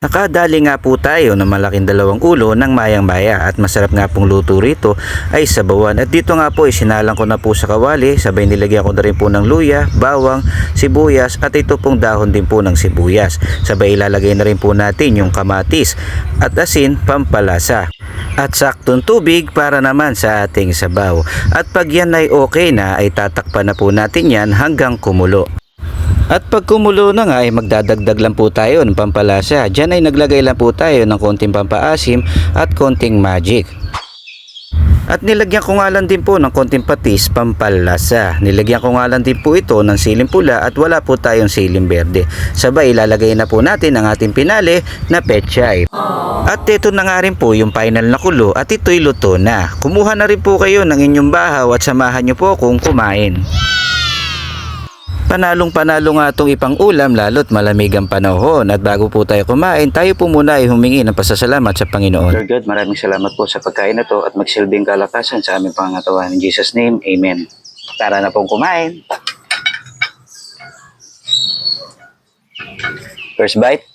Nakadali nga po tayo ng malaking dalawang ulo ng mayang-maya at masarap nga pong luto rito ay sabawan. At dito nga po isinalang ko na po sa kawali, sabay nilagyan ko na rin po ng luya, bawang, sibuyas at ito pong dahon din po ng sibuyas. Sabay ilalagay na rin po natin yung kamatis at asin pampalasa. At saktong tubig para naman sa ating sabaw. At pag yan ay okay na ay tatakpan na po natin yan hanggang kumulo. At pag kumulo na nga ay magdadagdag lang po tayo ng pampalasa. Diyan ay naglagay lang po tayo ng konting pampaasim at konting magic. At nilagyan ko nga lang din po ng konting patis pampalasa. Nilagyan ko nga lang din po ito ng siling pula at wala po tayong siling berde. Sabay ilalagay na po natin ang ating pinali na pechay. At ito na nga rin po yung final na kulo at ito'y luto na. Kumuha na rin po kayo ng inyong bahaw at samahan nyo po akong kumain. Panalong panalo nga itong ipang ulam lalo't malamig ang panahon. At bago po tayo kumain, tayo po muna ay humingi ng pasasalamat sa Panginoon. Lord God, maraming salamat po sa pagkain na to at magsilbing kalakasan sa aming pangangatawan. In Jesus' name, Amen. Tara na pong kumain. First bite.